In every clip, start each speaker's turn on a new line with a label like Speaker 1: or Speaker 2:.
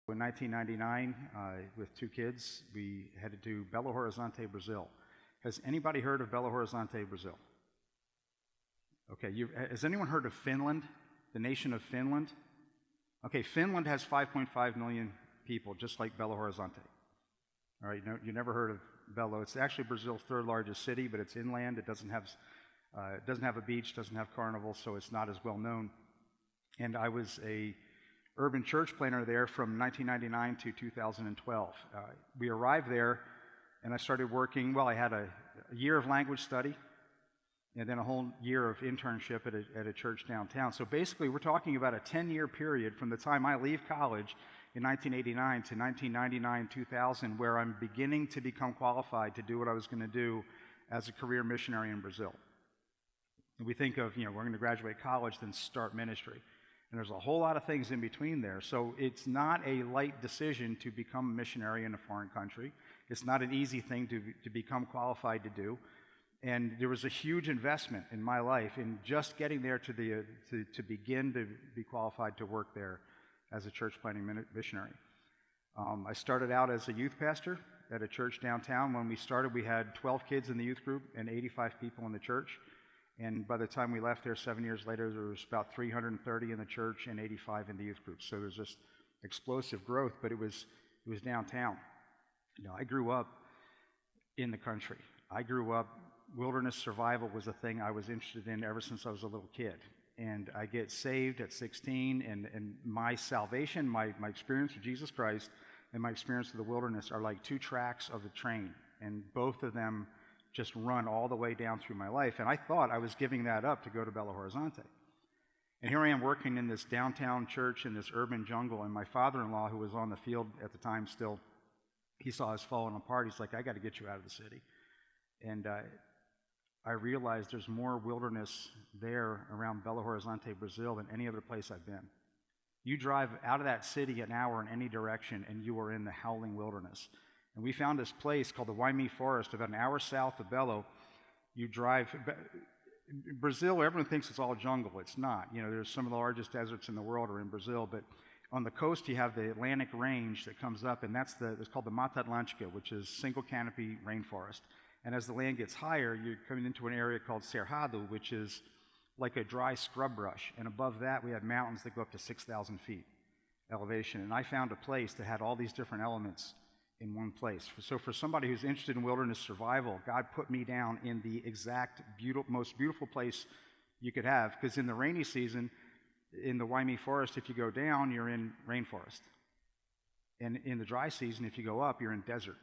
Speaker 1: In 1999, with 2 kids, we headed to Belo Horizonte, Brazil. Has anybody heard of Belo Horizonte, Brazil? Okay, has anyone heard of Finland, the nation of Finland? Okay, Finland has 5.5 million people, just like Belo Horizonte. All right, you never heard of Belo. It's actually Brazil's 3rd largest city, but it's inland. It doesn't have a beach, doesn't have carnival, so it's not as well known. And I was a urban church planner there from 1999 to 2012. We arrived there, and I started working. Well, I had a year of language study, and then a whole year of internship at a church downtown. So basically, we're talking about a 10-year period from the time I leave college in 1989 to 1999, 2000, where I'm beginning to become qualified to do what I was going to do as a career missionary in Brazil. And we think of, we're going to graduate college, then start ministry. And there's a whole lot of things in between there. So it's not a light decision to become a missionary in a foreign country. It's not an easy thing to become qualified to do. And there was a huge investment in my life in just getting there to begin to be qualified to work there as a church planting missionary. I started out as a youth pastor at a church downtown. When we started, we had 12 kids in the youth group and 85 people in the church. And by the time we left there 7 years later, there was about 330 in the church and 85 in the youth group. So there was just explosive growth, but it was downtown. I grew up in the country. Wilderness survival was a thing I was interested in ever since I was a little kid. And I get saved at 16, and my salvation, my experience with Jesus Christ and my experience with the wilderness are like 2 tracks of a train, and both of them just run all the way down through my life. And I thought I was giving that up to go to Belo Horizonte. And here I am working in this downtown church in this urban jungle, and my father-in-law, who was on the field at the time still, he saw us falling apart. He's like, I got to get you out of the city. And I realized there's more wilderness there around Belo Horizonte, Brazil, than any other place I've been. You drive out of that city an hour in any direction, and you are in the howling wilderness. And we found this place called the Waimea Forest, about an hour south of Belo. You drive. Brazil, everyone thinks it's all jungle. It's not. There's some of the largest deserts in the world are in Brazil, but on the coast you have the Atlantic Range that comes up, and it's called the Mata Atlântica, which is single canopy rainforest. And as the land gets higher, you're coming into an area called Cerrado, which is like a dry scrub brush. And above that, we have mountains that go up to 6,000 feet elevation. And I found a place that had all these different elements in one place. So for somebody who's interested in wilderness survival, God put me down in the exact most beautiful place you could have, because in the rainy season, in the Waimea Forest, if you go down, you're in rainforest. And in the dry season, if you go up, you're in desert.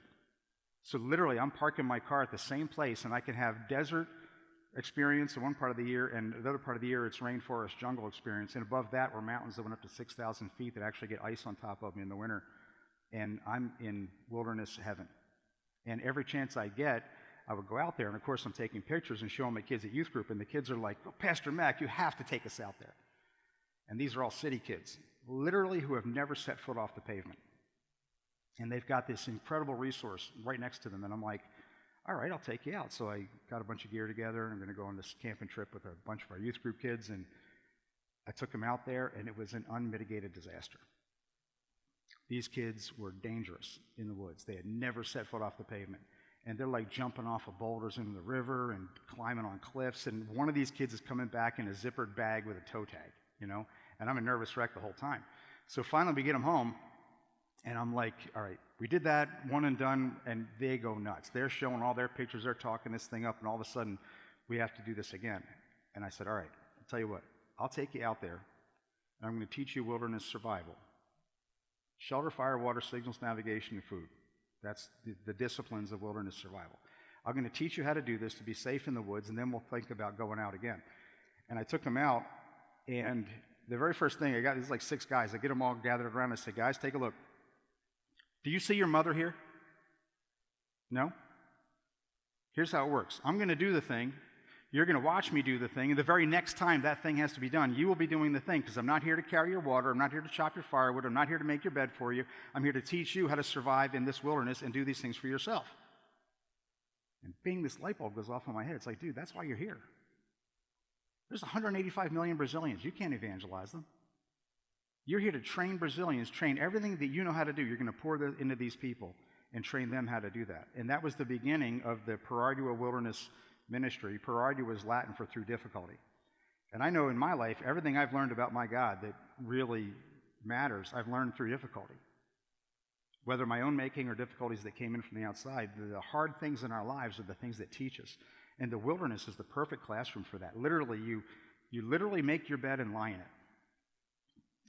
Speaker 1: So literally, I'm parking my car at the same place, and I can have desert experience in one part of the year, and the other part of the year, it's rainforest jungle experience. And above that were mountains that went up to 6,000 feet that actually get ice on top of me in the winter. And I'm in wilderness heaven. And every chance I get, I would go out there, and of course I'm taking pictures and showing my kids at youth group, and the kids are like, oh, Pastor Mac, you have to take us out there. And these are all city kids, literally who have never set foot off the pavement. And they've got this incredible resource right next to them, and I'm like, all right, I'll take you out. So I got a bunch of gear together, and I'm going to go on this camping trip with a bunch of our youth group kids, and I took them out there, and it was an unmitigated disaster. These kids were dangerous in the woods. They had never set foot off the pavement. And they're like jumping off of boulders into the river and climbing on cliffs. And one of these kids is coming back in a zippered bag with a toe tag, and I'm a nervous wreck the whole time. So finally we get them home, and I'm like, all right, we did that, one and done, and they go nuts. They're showing all their pictures, they're talking this thing up, and all of a sudden we have to do this again. And I said, all right, I'll tell you what, I'll take you out there, and I'm going to teach you wilderness survival. Shelter, fire, water, signals, navigation, and food. That's the disciplines of wilderness survival. I'm going to teach you how to do this to be safe in the woods, and then we'll think about going out again. And I took them out, and the very first thing I got, there's like 6 guys. I get them all gathered around, and I say, guys, take a look. Do you see your mother here? No? Here's how it works. I'm going to do the thing. You're going to watch me do the thing, and the very next time that thing has to be done, you will be doing the thing, because I'm not here to carry your water, I'm not here to chop your firewood, I'm not here to make your bed for you. I'm here to teach you how to survive in this wilderness and do these things for yourself. And bing, this light bulb goes off in my head. It's like, dude, that's why you're here. There's 185 million Brazilians. You can't evangelize them. You're here to train Brazilians, train everything that you know how to do. You're going to pour into these people and train them how to do that. And that was the beginning of the Per Ardua Wilderness Ministry. Per Ardua is Latin for through difficulty. And I know in my life, everything I've learned about my God that really matters, I've learned through difficulty. Whether my own making or difficulties that came in from the outside, the hard things in our lives are the things that teach us. And the wilderness is the perfect classroom for that. Literally, you literally make your bed and lie in it.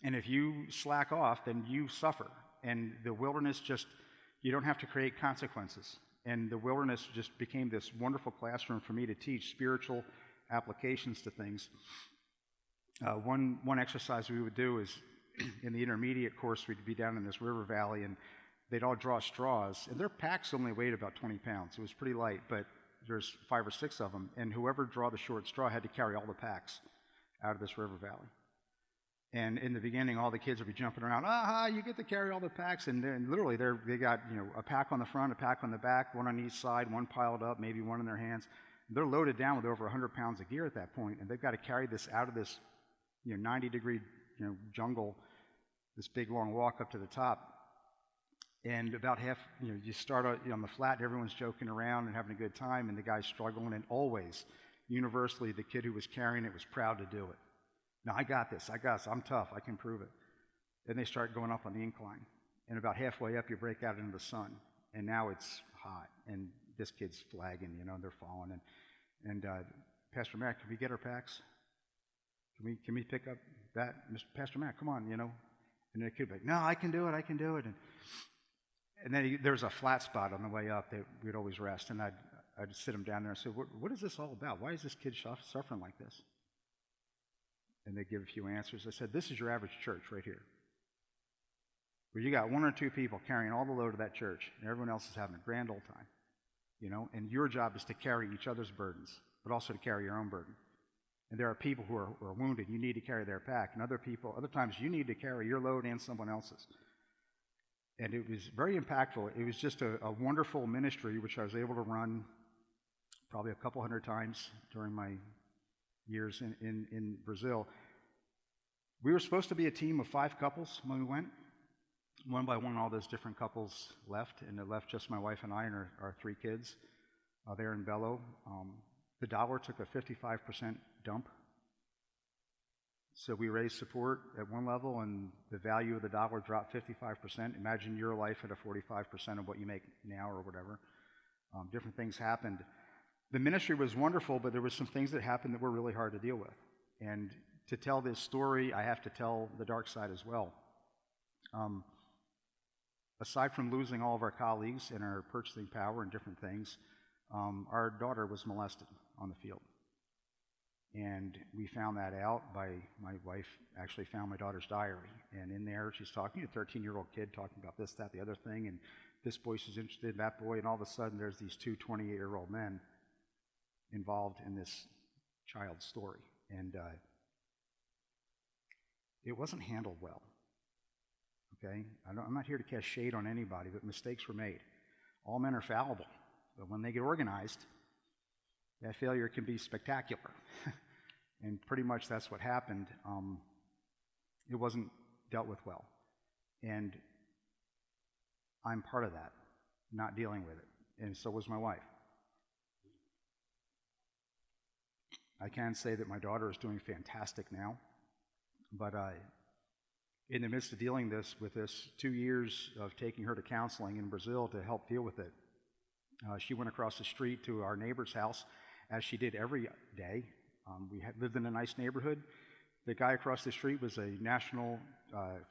Speaker 1: And if you slack off, then you suffer. And the wilderness just, you don't have to create consequences. And the wilderness just became this wonderful classroom for me to teach spiritual applications to things. One exercise we would do is in the intermediate course, we'd be down in this river valley, and they'd all draw straws. And their packs only weighed about 20 pounds. It was pretty light, but there's 5 or 6 of them. And whoever drew the short straw had to carry all the packs out of this river valley. And in the beginning, all the kids would be jumping around, you get to carry all the packs. And then literally they got a pack on the front, a pack on the back, one on each side, one piled up, maybe one in their hands. They're loaded down with over 100 pounds of gear at that point, and they've got to carry this out of this 90-degree jungle, this big long walk up to the top. And about half, you start on the flat, and everyone's joking around and having a good time, and the guy's struggling, and always, universally, the kid who was carrying it was proud to do it. No, I got this, I'm tough, I can prove it. Then they start going up on the incline, and about halfway up, you break out into the sun, and now it's hot, and this kid's flagging, they're falling, and Pastor Matt, can we get our packs? Can we pick up that? Pastor Matt, come on, And the kid would be like, no, I can do it. And then there's a flat spot on the way up that we'd always rest, and I'd sit him down there and say, what is this all about? Why is this kid suffering like this? And they'd give a few answers. I said, this is your average church right here, where you got 1 or 2 people carrying all the load of that church, and everyone else is having a grand old time, and your job is to carry each other's burdens, but also to carry your own burden. And there are people who are wounded. You need to carry their pack. And other times you need to carry your load and someone else's. And it was very impactful. It was just a wonderful ministry, which I was able to run probably a couple hundred times during my years in Brazil. We were supposed to be a team of 5 couples when we went. One by one, all those different couples left, and it left just my wife and I and our 3 kids there in Belo. The dollar took a 55% dump. So we raised support at one level, and the value of the dollar dropped 55%. Imagine your life at a 45% of what you make now or whatever. Different things happened. The ministry was wonderful, but there were some things that happened that were really hard to deal with. And to tell this story, I have to tell the dark side as well. Aside from losing all of our colleagues and our purchasing power and different things, our daughter was molested on the field. And we found that out by my wife actually found my daughter's diary. And in there, she's talking to a 13-year-old kid talking about this, that, the other thing. And this boy, she's interested in that boy. And all of a sudden, there's these 2 28-year-old men involved in this child's story. And it wasn't handled well. Okay? I'm not here to cast shade on anybody, but mistakes were made. All men are fallible. But when they get organized, that failure can be spectacular. And pretty much that's what happened. It wasn't dealt with well. And I'm part of that, not dealing with it. And so was my wife. I can say that my daughter is doing fantastic now. But in the midst of dealing with this 2 years of taking her to counseling in Brazil to help deal with it, she went across the street to our neighbor's house, as she did every day. We lived in a nice neighborhood. The guy across the street was a national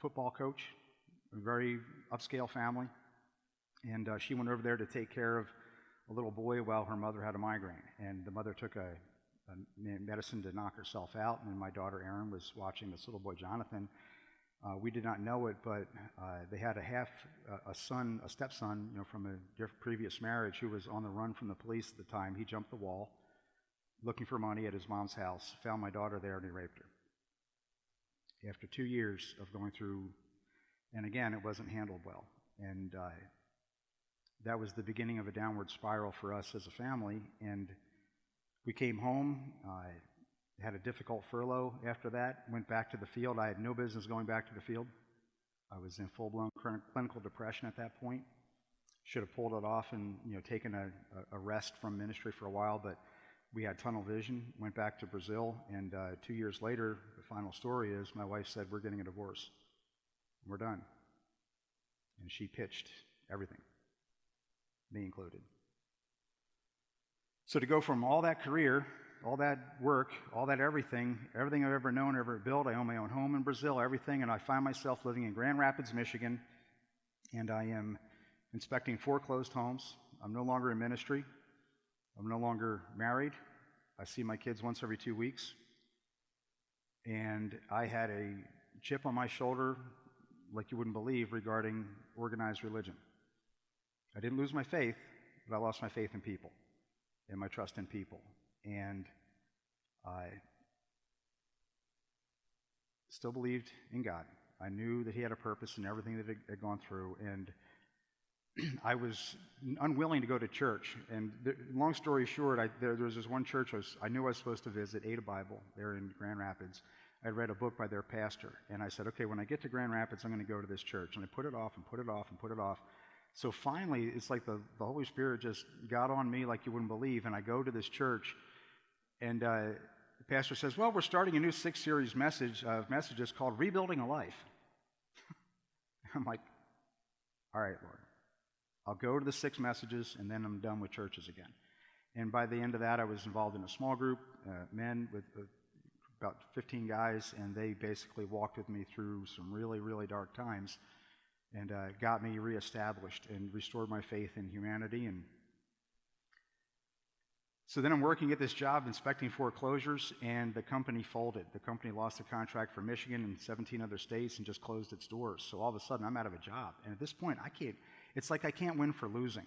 Speaker 1: football coach, a very upscale family. And she went over there to take care of a little boy while her mother had a migraine. And the mother took a medicine to knock herself out, and my daughter Erin was watching this little boy, Jonathan. We did not know it, but they had a stepson, from a previous marriage who was on the run from the police at the time. He jumped the wall, looking for money at his mom's house, found my daughter there, and he raped her. After 2 years of going through, and again, it wasn't handled well. And that was the beginning of a downward spiral for us as a family. And we came home, had a difficult furlough after that, went back to the field. I had no business going back to the field. I was in full-blown clinical depression at that point. Should have pulled it off and taken a rest from ministry for a while, but we had tunnel vision, went back to Brazil, and 2 years later, the final story is my wife said, we're getting a divorce. We're done. And she pitched everything, me included. So to go from all that career, all that work, all that everything I've ever known, ever built, I own my own home in Brazil, everything, and I find myself living in Grand Rapids, Michigan, and I am inspecting foreclosed homes. I'm no longer in ministry. I'm no longer married. I see my kids once every 2 weeks. And I had a chip on my shoulder like you wouldn't believe regarding organized religion. I didn't lose my faith, but I lost my faith in people and my trust in people. And I still believed in God. I knew that He had a purpose in everything that had gone through, and I was unwilling to go to church. And long story short, there was this one church I knew I was supposed to visit, Ada Bible, there in Grand Rapids. I'd read a book by their pastor, and I said, okay, when I get to Grand Rapids, I'm going to go to this church. And I put it off and put it off and put it off. So finally, it's like the Holy Spirit just got on me like you wouldn't believe, and I go to this church, and the pastor says, well, we're starting a new 6-series messages called Rebuilding a Life. I'm like, all right, Lord. I'll go to the 6 messages, and then I'm done with churches again. And by the end of that, I was involved in a small group, men with about 15 guys, and they basically walked with me through some really, really dark times and got me reestablished and restored my faith in humanity. And so then I'm working at this job inspecting foreclosures, and the company folded. The company lost the contract for Michigan and 17 other states and just closed its doors. So all of a sudden, I'm out of a job. And at this point, it's like I can't win for losing,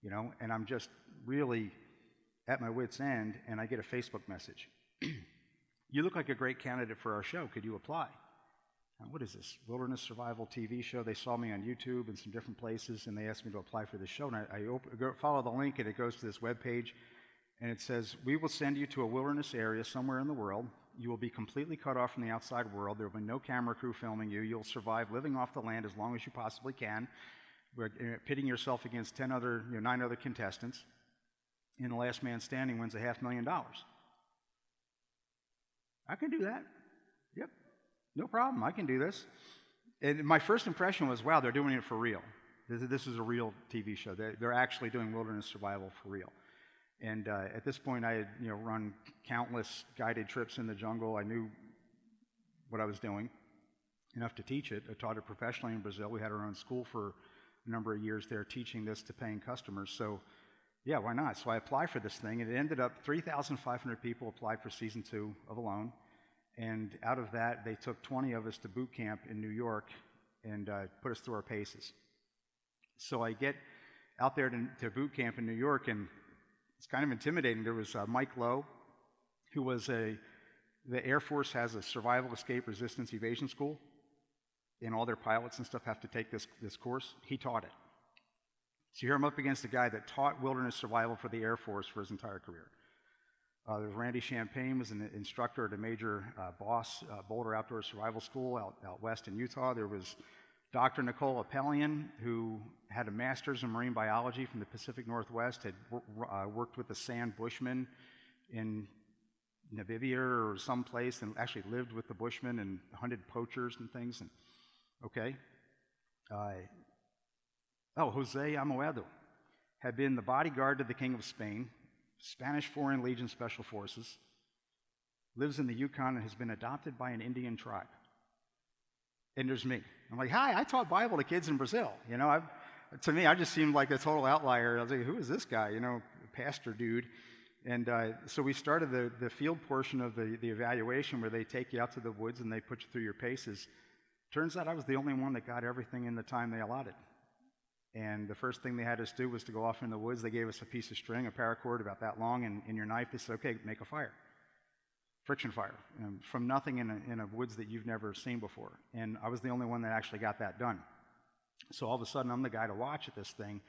Speaker 1: and I'm just really at my wit's end, and I get a Facebook message. You look like a great candidate for our show. Could you apply? Now, what is this? Wilderness Survival TV show. They saw me on YouTube and some different places, and they asked me to apply for this show. And I follow the link, and it goes to this webpage, and it says, we will send you to a wilderness area somewhere in the world. You will be completely cut off from the outside world. There will be no camera crew filming you. You'll survive living off the land as long as you possibly can. We're pitting yourself against 9 other contestants. And the last man standing wins $500,000. I can do that. Yep, no problem. I can do this. And my first impression was, wow, they're doing it for real. This is a real TV show. They're actually doing wilderness survival for real. And at this point, I had run countless guided trips in the jungle. I knew what I was doing, enough to teach it. I taught it professionally in Brazil. We had our own school for a number of years there, teaching this to paying customers. So, yeah, why not? So I applied for this thing, and it ended up 3,500 people applied for season 2 of Alone. And out of that, they took 20 of us to boot camp in New York and put us through our paces. So I get out there to boot camp in New York, and it's kind of intimidating. There was Mike Lowe, who was the Air Force has a survival, escape, resistance, evasion school, and all their pilots and stuff have to take this course. He taught it. So here I'm up against a guy that taught wilderness survival for the Air Force for his entire career. There's Randy Champagne, was an instructor at a major Boulder Outdoor Survival School out west in Utah. There was Dr. Nicole Appelian, who had a master's in marine biology from the Pacific Northwest, had worked with the Sand Bushmen in Namibia or someplace, and actually lived with the Bushmen and hunted poachers and things. And okay. Jose Amoedo had been the bodyguard to the King of Spain, Spanish Foreign Legion Special Forces, lives in the Yukon, and has been adopted by an Indian tribe. And there's me. I'm like, hi, I taught Bible to kids in Brazil. To me, I just seemed like a total outlier. I was like, who is this guy? Pastor dude. And so we started the field portion of the evaluation, where they take you out to the woods and they put you through your paces. Turns out I was the only one that got everything in the time they allotted. And the first thing they had us do was to go off in the woods. They gave us a piece of string, a paracord about that long, and in your knife, they said, okay, make a fire. Friction fire, from nothing in a woods that you've never seen before. And I was the only one that actually got that done. So all of a sudden, I'm the guy to watch at this thing.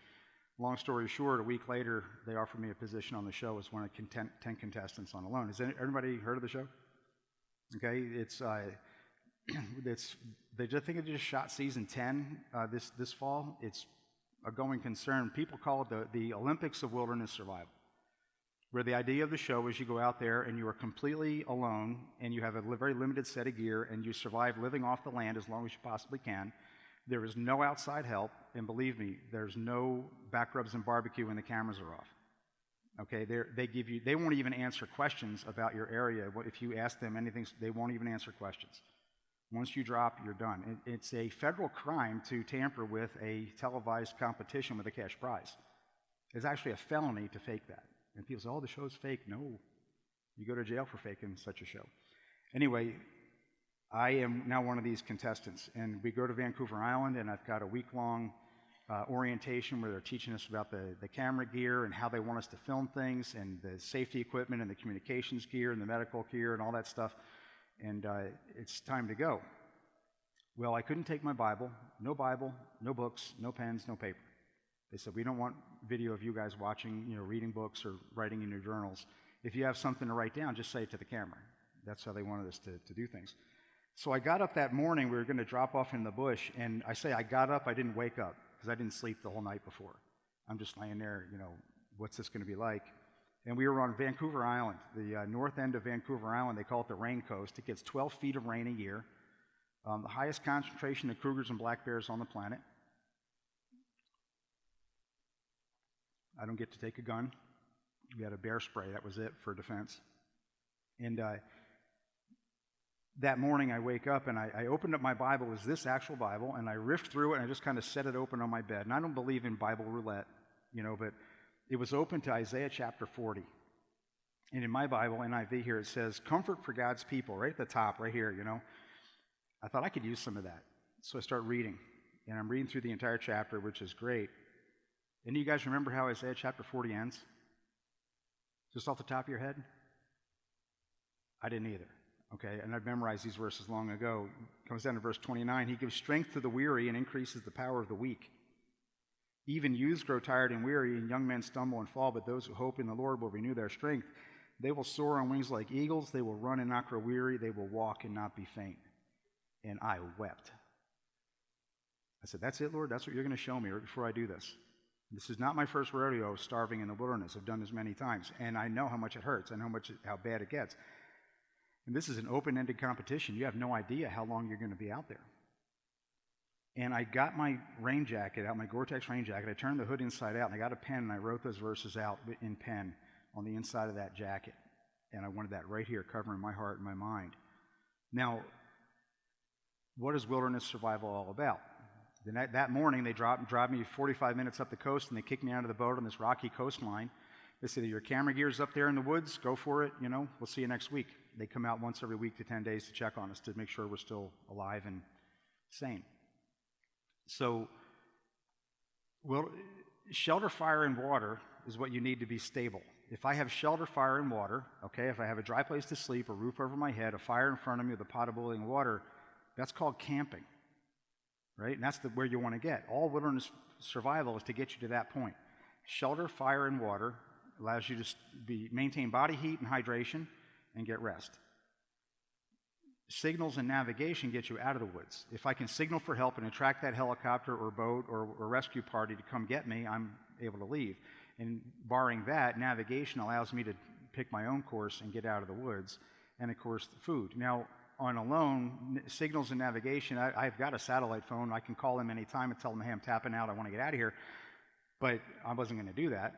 Speaker 1: Long story short, a week later, they offered me a position on the show as one of 10 contestants on Alone. Has everybody heard of the show? Okay, I think they just shot season 10 this fall. It's a going concern. People call it the Olympics of wilderness survival, where the idea of the show is you go out there and you are completely alone and you have a very limited set of gear and you survive living off the land as long as you possibly can. There is no outside help, and believe me, there's no back rubs and barbecue when the cameras are off. Okay, they won't even answer questions about your area. If you ask them anything, they won't even answer questions. Once you drop, you're done. It's a federal crime to tamper with a televised competition with a cash prize. It's actually a felony to fake that. And people say, oh, the show's fake. No, you go to jail for faking such a show. Anyway, I am now one of these contestants, and we go to Vancouver Island, and I've got a week-long orientation where they're teaching us about the camera gear and how they want us to film things and the safety equipment and the communications gear and the medical gear and all that stuff. And it's time to go. Well, I couldn't take my Bible, no books, no pens, no paper. They said, we don't want video of you guys watching, reading books or writing in your journals. If you have something to write down, just say it to the camera. That's how they wanted us to do things. So I got up that morning, we were going to drop off in the bush, and I say I got up, I didn't wake up, because I didn't sleep the whole night before. I'm just laying there, what's this going to be like? And we were on Vancouver Island, the north end of Vancouver Island. They call it the Rain Coast. It gets 12 feet of rain a year. The highest concentration of cougars and black bears on the planet. I don't get to take a gun. We had a bear spray, that was it for defense. And that morning I wake up and I opened up my Bible. It was this actual Bible, and I riffed through it and I just kind of set it open on my bed. And I don't believe in Bible roulette, but it was open to Isaiah chapter 40. And in my Bible, NIV here, it says, comfort for God's people, right at the top, right here, I thought I could use some of that. So I start reading, and I'm reading through the entire chapter, which is great. And you guys remember how Isaiah chapter 40 ends? Just off the top of your head? I didn't either. Okay, and I've memorized these verses long ago. It comes down to verse 29. He gives strength to the weary and increases the power of the weak. Even youths grow tired and weary, and young men stumble and fall, but those who hope in the Lord will renew their strength. They will soar on wings like eagles. They will run and not grow weary. They will walk and not be faint. And I wept. I said, that's it, Lord? That's what you're going to show me right before I do this? This is not my first rodeo starving in the wilderness. I've done this many times, and I know how much it hurts and how bad it gets. And this is an open-ended competition. You have no idea how long you're going to be out there. And I got my rain jacket out, my Gore-Tex rain jacket. I turned the hood inside out, and I got a pen, and I wrote those verses out in pen on the inside of that jacket. And I wanted that right here, covering my heart and my mind. Now, what is wilderness survival all about? That morning, they drive me 45 minutes up the coast, and they kick me out of the boat on this rocky coastline. They say, your camera gear's up there in the woods, go for it, we'll see you next week. They come out once every week to 10 days to check on us to make sure we're still alive and sane. So, shelter, fire, and water is what you need to be stable. If I have shelter, fire, and water, okay, if I have a dry place to sleep, a roof over my head, a fire in front of me with a pot of boiling water, that's called camping, right? And that's where you want to get. All wilderness survival is to get you to that point. Shelter, fire, and water allows you to maintain body heat and hydration and get rest. Signals and navigation get you out of the woods. If I can signal for help and attract that helicopter or boat or rescue party to come get me, I'm able to leave. And barring that, navigation allows me to pick my own course and get out of the woods. And of course, the food. Now, on Alone, signals and navigation, I've got a satellite phone. I can call them anytime and tell them, hey, I'm tapping out, I want to get out of here. But I wasn't going to do that.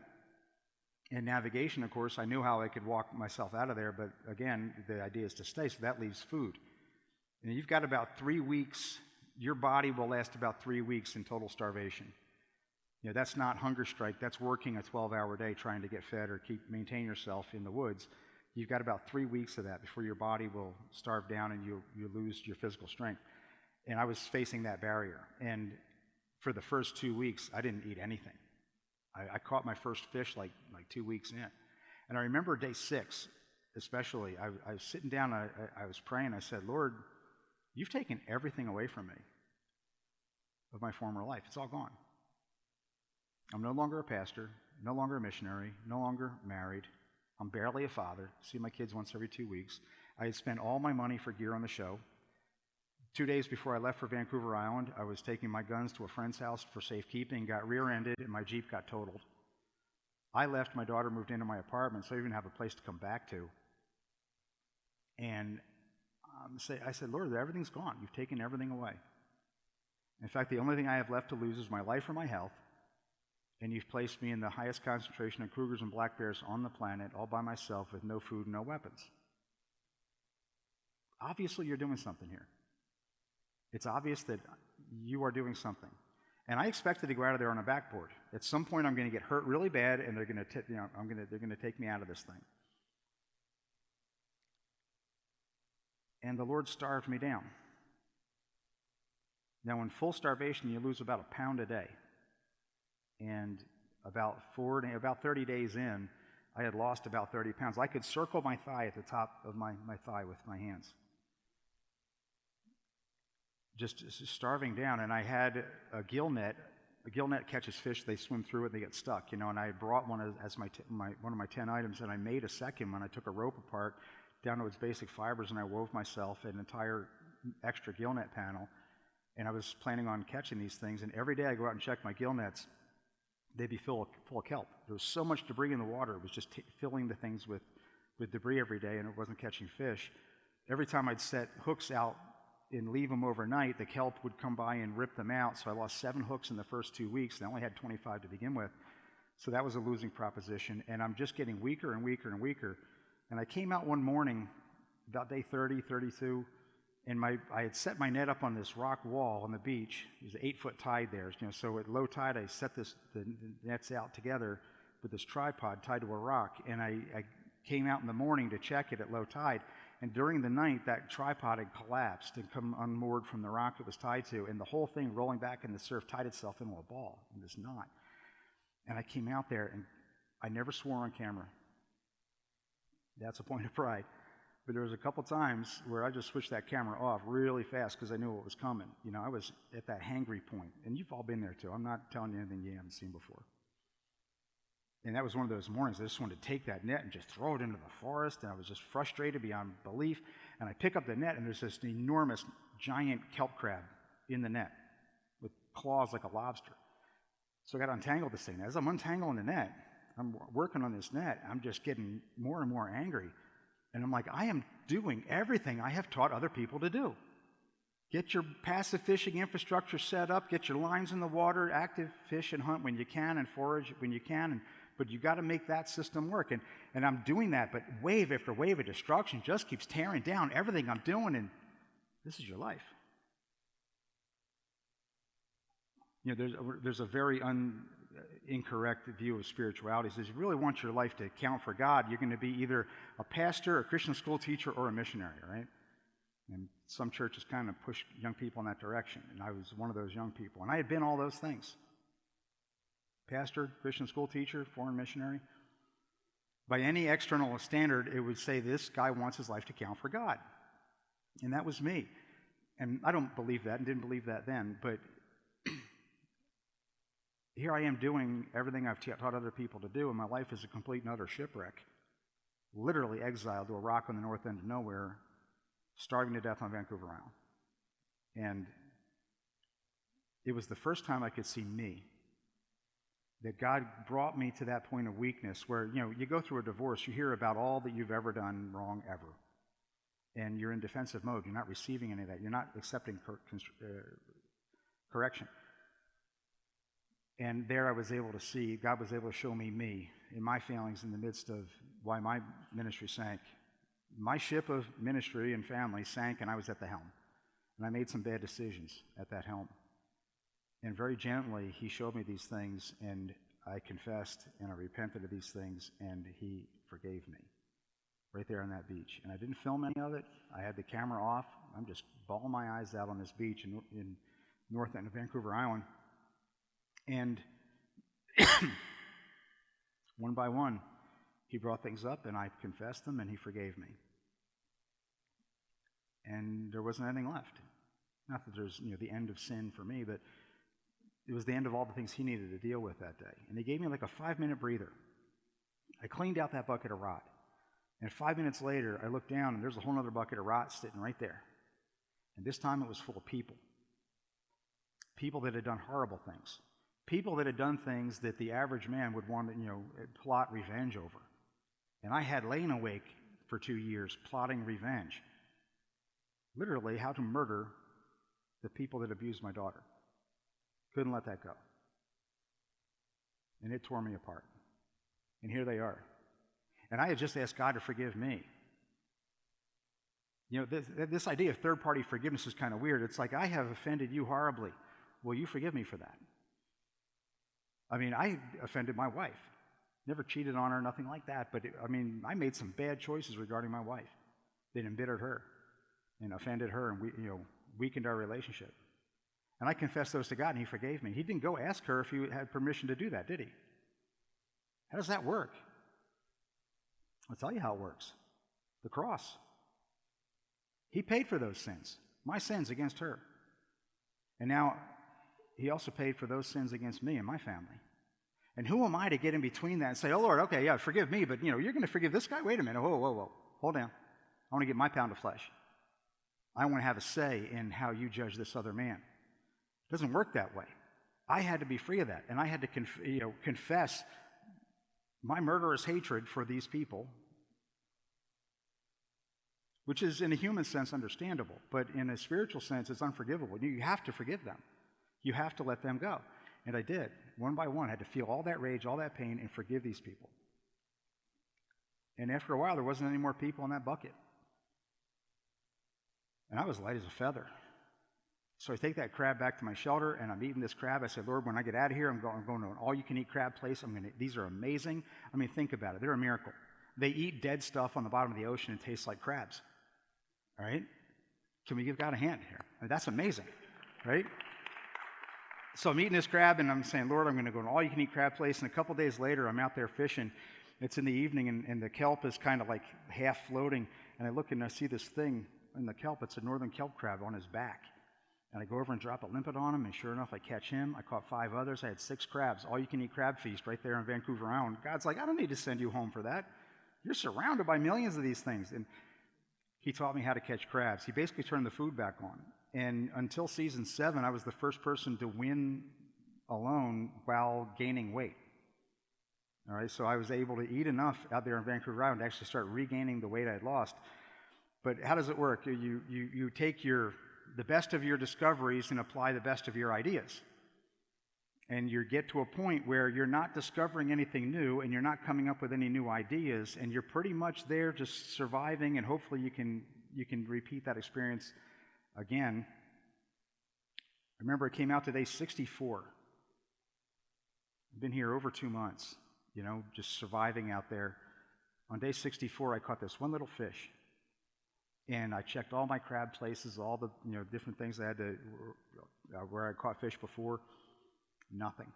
Speaker 1: And navigation, of course, I knew how I could walk myself out of there, but again, the idea is to stay, so that leaves food. And you've got about 3 weeks, your body will last about 3 weeks in total starvation. That's not hunger strike, that's working a 12-hour day trying to get fed or maintain yourself in the woods. You've got about 3 weeks of that before your body will starve down and you lose your physical strength. And I was facing that barrier. And for the first 2 weeks, I didn't eat anything. I caught my first fish like 2 weeks in. And I remember day 6, especially, I was sitting down, I was praying, I said, Lord, you've taken everything away from me of my former life. It's all gone. I'm no longer a pastor, no longer a missionary, no longer married. I'm barely a father. See my kids once every 2 weeks. I had spent all my money for gear on the show. 2 days before I left for Vancouver Island, I was taking my guns to a friend's house for safekeeping, got rear-ended, and my Jeep got totaled. I left, my daughter moved into my apartment, so I didn't even have a place to come back to. And I said, Lord, everything's gone. You've taken everything away. In fact, the only thing I have left to lose is my life or my health, and you've placed me in the highest concentration of cougars and black bears on the planet, all by myself, with no food and no weapons. Obviously, you're doing something here. It's obvious that you are doing something. And I expected to go out of there on a backboard. At some point, I'm going to get hurt really bad, and they're going to take me out of this thing. And the Lord starved me down. Now, in full starvation, you lose about a pound a day. And about 30 days in, I had lost about 30 pounds. I could circle my thigh at the top of my thigh with my hands. Just starving down, and I had a gill net. A gill net catches fish; they swim through it, they get stuck, And I brought one as one of my 10 items, and I made a second one. I took a rope apart down to its basic fibers, and I wove myself an entire extra gill net panel. And I was planning on catching these things. And every day I go out and check my gill nets; they'd be full of kelp. There was so much debris in the water; it was just filling the things with debris every day, and it wasn't catching fish. Every time I'd set hooks out and leave them overnight, the kelp would come by and rip them out. So I lost 7 hooks in the first 2 weeks, and I only had 25 to begin with. So that was a losing proposition, and I'm just getting weaker and weaker and weaker. And I came out one morning, about day 30, 32, and I had set my net up on this rock wall on the beach. There's an 8-foot tide there. So at low tide, I set the nets out together with this tripod tied to a rock, and I came out in the morning to check it at low tide. And during the night, that tripod had collapsed and come unmoored from the rock it was tied to, and the whole thing rolling back in the surf tied itself into a ball in this knot. And I came out there, and I never swore on camera. That's a point of pride. But there was a couple times where I just switched that camera off really fast because I knew what was coming. I was at that hangry point, and you've all been there too. I'm not telling you anything you haven't seen before. And that was one of those mornings I just wanted to take that net and just throw it into the forest, and I was just frustrated beyond belief. And I pick up the net, and there's this enormous, giant kelp crab in the net with claws like a lobster. So I got to untangle this thing. As I'm untangling the net, I'm working on this net, I'm just getting more and more angry. And I'm like, I am doing everything I have taught other people to do. Get your passive fishing infrastructure set up, get your lines in the water, active fish and hunt when you can, and forage when you can, but you got to make that system work. And I'm doing that, but wave after wave of destruction just keeps tearing down everything I'm doing, and this is your life. There's a very incorrect view of spirituality. It says you really want your life to count for God, you're going to be either a pastor, a Christian school teacher, or a missionary, right? And some churches kind of push young people in that direction, and I was one of those young people. And I had been all those things. Pastor, Christian school teacher, foreign missionary. By any external standard, it would say this guy wants his life to count for God. And that was me. And I don't believe that and didn't believe that then, but here I am doing everything I've taught other people to do, and my life is a complete and utter shipwreck. Literally exiled to a rock on the north end of nowhere, starving to death on Vancouver Island. And it was the first time I could see me. That God brought me to that point of weakness where, you go through a divorce, you hear about all that you've ever done wrong ever. And you're in defensive mode. You're not receiving any of that. You're not accepting correction. And there I was able to see, God was able to show me and my failings in the midst of why my ministry sank. My ship of ministry and family sank, and I was at the helm. And I made some bad decisions at that helm. And very gently, he showed me these things, and I confessed, and I repented of these things, and he forgave me right there on that beach. And I didn't film any of it. I had the camera off. I'm just bawling my eyes out on this beach in north end of Vancouver Island. And one by one, he brought things up, and I confessed them, and he forgave me. And there wasn't anything left. Not that there's the end of sin for me, but It was the end of all the things he needed to deal with that day. And he gave me like a 5-minute breather. I cleaned out that bucket of rot. And 5 minutes later, I looked down, and there's a whole other bucket of rot sitting right there. And this time it was full of people. People that had done horrible things. People that had done things that the average man would want to, plot revenge over. And I had lain awake for 2 years plotting revenge. Literally, how to murder the people that abused my daughter. Couldn't let that go. And it tore me apart. And here they are. And I had just asked God to forgive me. This idea of third-party forgiveness is kind of weird. It's like, I have offended you horribly. Will you forgive me for that? I mean, I offended my wife. Never cheated on her, nothing like that. But, I made some bad choices regarding my wife that embittered her and offended her and weakened our relationship. And I confessed those to God, and he forgave me. He didn't go ask her if he had permission to do that, did he? How does that work? I'll tell you how it works. The cross. He paid for those sins, my sins against her. And now he also paid for those sins against me and my family. And who am I to get in between that and say, oh, Lord, okay, yeah, forgive me, but, you're going to forgive this guy? Wait a minute. Whoa. Hold down. I want to get my pound of flesh. I want to have a say in how you judge this other man. It doesn't work that way. I had to be free of that, and I had to confess my murderous hatred for these people, which is in a human sense understandable, but in a spiritual sense it's unforgivable. You have to forgive them. You have to let them go. And I did. One by one, I had to feel all that rage, all that pain, and forgive these people. And after a while, there wasn't any more people in that bucket. And I was light as a feather. So I take that crab back to my shelter, and I'm eating this crab. I said, Lord, when I get out of here, I'm going to an all-you-can-eat crab place. These are amazing. Think about it. They're a miracle. They eat dead stuff on the bottom of the ocean and taste like crabs. All right? Can we give God a hand here? That's amazing, right? So I'm eating this crab, and I'm saying, Lord, I'm going to go to an all-you-can-eat crab place. And a couple days later, I'm out there fishing. It's in the evening, and the kelp is kind of like half floating. And I look, and I see this thing in the kelp. It's a northern kelp crab on his back. And I go over and drop a limpet on him, and sure enough, I catch him. I caught 5 others. I had 6 crabs, all-you-can-eat crab feast right there on Vancouver Island. God's like, I don't need to send you home for that. You're surrounded by millions of these things. And he taught me how to catch crabs. He basically turned the food back on. And until season 7, I was the first person to win alone while gaining weight. All right, so I was able to eat enough out there on Vancouver Island to actually start regaining the weight I had lost. But how does it work? You take the best of your discoveries and apply the best of your ideas. And you get to a point where you're not discovering anything new and you're not coming up with any new ideas, and you're pretty much there just surviving, and hopefully you can repeat that experience again. I remember it came out to day 64. I've been here over 2 months, just surviving out there. On day 64, I caught this one little fish. And I checked all my crab places, all the different things I had to where I caught fish before. Nothing.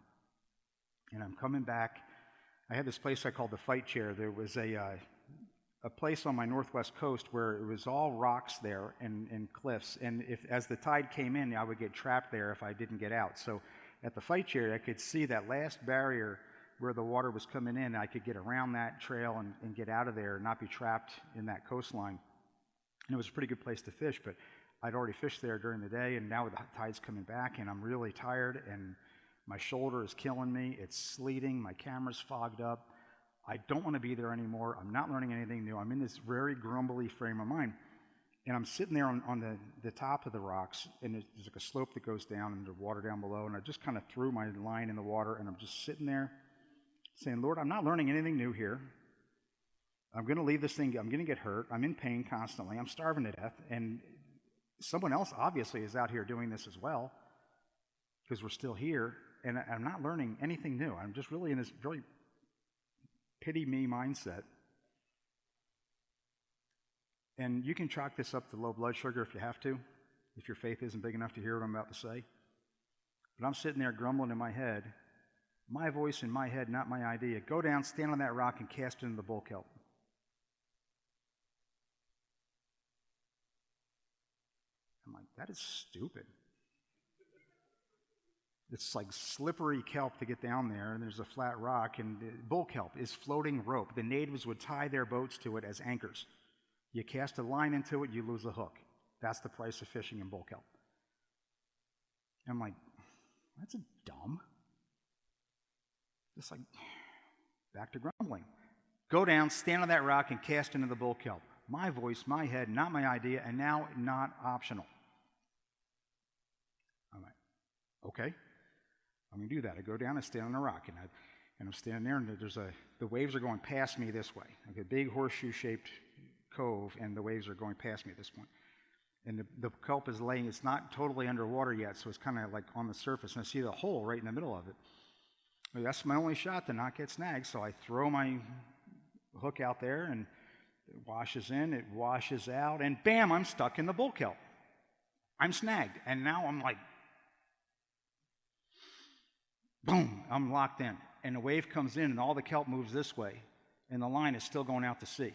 Speaker 1: And I'm coming back. I had this place I called the Fight Chair. There was a place on my northwest coast where it was all rocks there and cliffs. And as the tide came in, I would get trapped there if I didn't get out. So at the Fight Chair, I could see that last barrier where the water was coming in. I could get around that trail and get out of there and not be trapped in that coastline. And it was a pretty good place to fish, but I'd already fished there during the day, and now the tide's coming back, and I'm really tired, and my shoulder is killing me. It's sleeting. My camera's fogged up. I don't want to be there anymore. I'm not learning anything new. I'm in this very grumbly frame of mind. And I'm sitting there on the top of the rocks, and there's like a slope that goes down and there's water down below, and I just kind of threw my line in the water, and I'm just sitting there saying, Lord, I'm not learning anything new here. I'm going to leave this thing. I'm going to get hurt. I'm in pain constantly. I'm starving to death. And someone else obviously is out here doing this as well, because we're still here. And I'm not learning anything new. I'm just really in this really pity me mindset. And you can chalk this up to low blood sugar if you have to, if your faith isn't big enough to hear what I'm about to say. But I'm sitting there grumbling in my head, my voice in my head, not my idea. Go down, stand on that rock, and cast it into the bull kelp. I'm like, that is stupid. It's like slippery kelp to get down there, and there's a flat rock, and bull kelp is floating rope. The natives would tie their boats to it as anchors. You cast a line into it, you lose a hook. That's the price of fishing in bull kelp. And I'm like, that's dumb. Just like, back to grumbling. Go down, stand on that rock, and cast into the bull kelp. My voice, my head, not my idea, and now not optional. I'm like, okay, I'm going to do that. I go down and stand on the rock, and I'm standing there, and the waves are going past me this way. Like a big horseshoe-shaped cove, and the waves are going past me at this point. And the kelp is laying, it's not totally underwater yet, so it's kind of like on the surface, and I see the hole right in the middle of it. Well, that's my only shot to not get snagged, so I throw my hook out there, and it washes in, it washes out, and bam, I'm stuck in the bull kelp. I'm snagged, and now I'm like, boom, I'm locked in. And the wave comes in, and all the kelp moves this way, and the line is still going out to sea.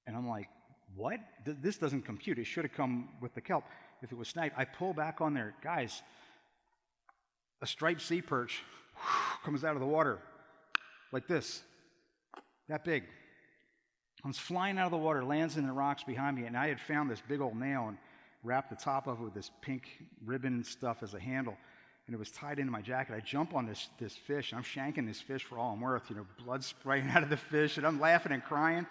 Speaker 1: And I'm like, what? This doesn't compute. It should have come with the kelp if it was snagged. I pull back on there. Guys, a striped sea perch comes out of the water like this, that big. Comes flying out of the water, lands in the rocks behind me, and I had found this big old nail and wrapped the top of it with this pink ribbon stuff as a handle, and it was tied into my jacket. I jump on this fish, and I'm shanking this fish for all I'm worth, blood spraying out of the fish, and I'm laughing and crying.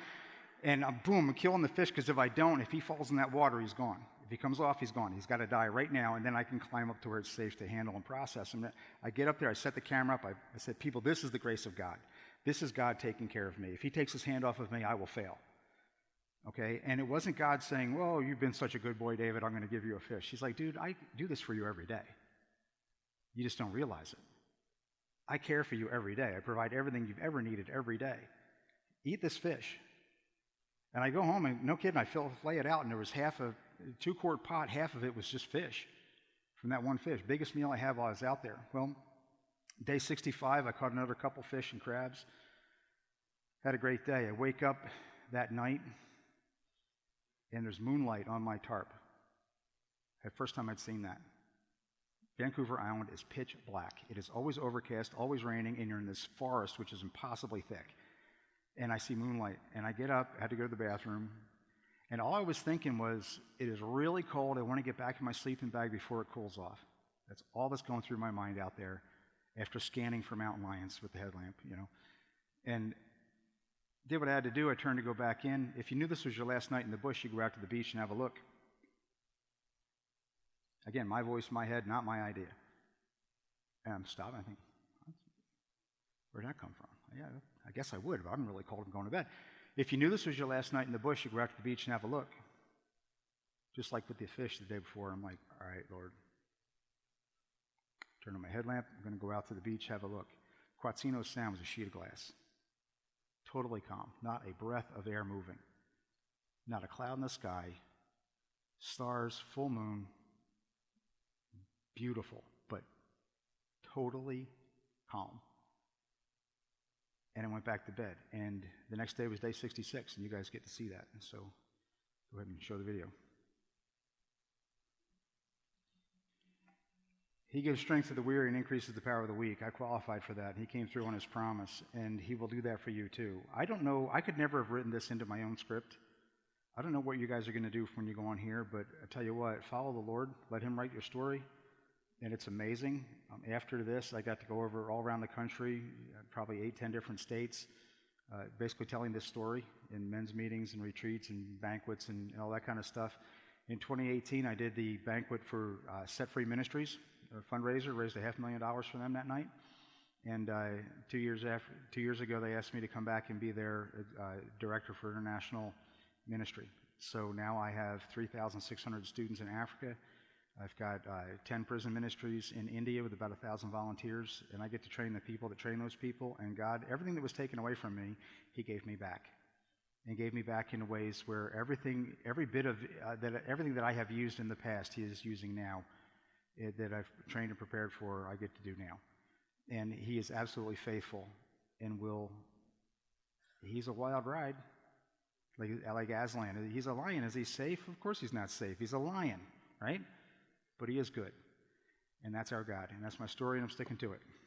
Speaker 1: And boom, I'm killing the fish, because if he falls in that water, he's gone. If he comes off, he's gone. He's got to die right now, and then I can climb up to where it's safe to handle and process. And I get up there, I set the camera up, I said, people, this is the grace of God. This is God taking care of me. If he takes his hand off of me, I will fail. Okay? And it wasn't God saying, well, you've been such a good boy, David, I'm going to give you a fish. He's like, dude, I do this for you every day. You just don't realize it. I care for you every day. I provide everything you've ever needed every day. Eat this fish. And I go home, and no kidding, I fillet it out, and there was half a 2-quart pot, half of it was just fish from that one fish. Biggest meal I had while I was out there. Well, day 65, I caught another couple fish and crabs. Had a great day. I wake up that night, and there's moonlight on my tarp. The first time I'd seen that. Vancouver Island is pitch black. It is always overcast, always raining, and you're in this forest, which is impossibly thick. And I see moonlight, and I get up, had to go to the bathroom, and all I was thinking was, it is really cold, I want to get back in my sleeping bag before it cools off. That's all that's going through my mind out there after scanning for mountain lions with the headlamp, And did what I had to do. I turned to go back in. If you knew this was your last night in the bush, you go out to the beach and have a look. Again, my voice, my head, not my idea. And I'm stopping, I think, where'd that come from? Yeah, I guess I would, but I'm really cold, I'm going to bed. If you knew this was your last night in the bush, you go out to the beach and have a look. Just like with the fish the day before, I'm like, all right, Lord. Turn on my headlamp, I'm going to go out to the beach, have a look. Quatsino Sound was a sheet of glass. Totally calm, not a breath of air moving. Not a cloud in the sky. Stars, full moon. Beautiful, but totally calm. And I went back to bed. And the next day was day 66, and you guys get to see that. And so go ahead and show the video. He gives strength to the weary and increases the power of the weak. I qualified for that. He came through on his promise, and he will do that for you too. I don't know. I could never have written this into my own script. I don't know what you guys are going to do when you go on here, but I tell you what, follow the Lord. Let him write your story. And it's amazing. After this, I got to go over all around the country, probably 8-10 different states, basically telling this story in men's meetings and retreats and banquets and all that kind of stuff. In 2018, I did the banquet for Set Free Ministries, a fundraiser, raised $500,000 for them that night. And 2 years ago, they asked me to come back and be their director for international ministry. So now I have 3,600 students in Africa. I've got 10 prison ministries in India with about 1,000 volunteers, and I get to train the people that train those people. And God, everything that was taken away from me, he gave me back, and gave me back in ways where everything that I have used in the past, he is using now, that I've trained and prepared for, I get to do now. And he is absolutely faithful, and he's a wild ride, like Aslan. He's a lion. Is he safe? Of course he's not safe. He's a lion, right? But he is good. And that's our God. And that's my story, and I'm sticking to it.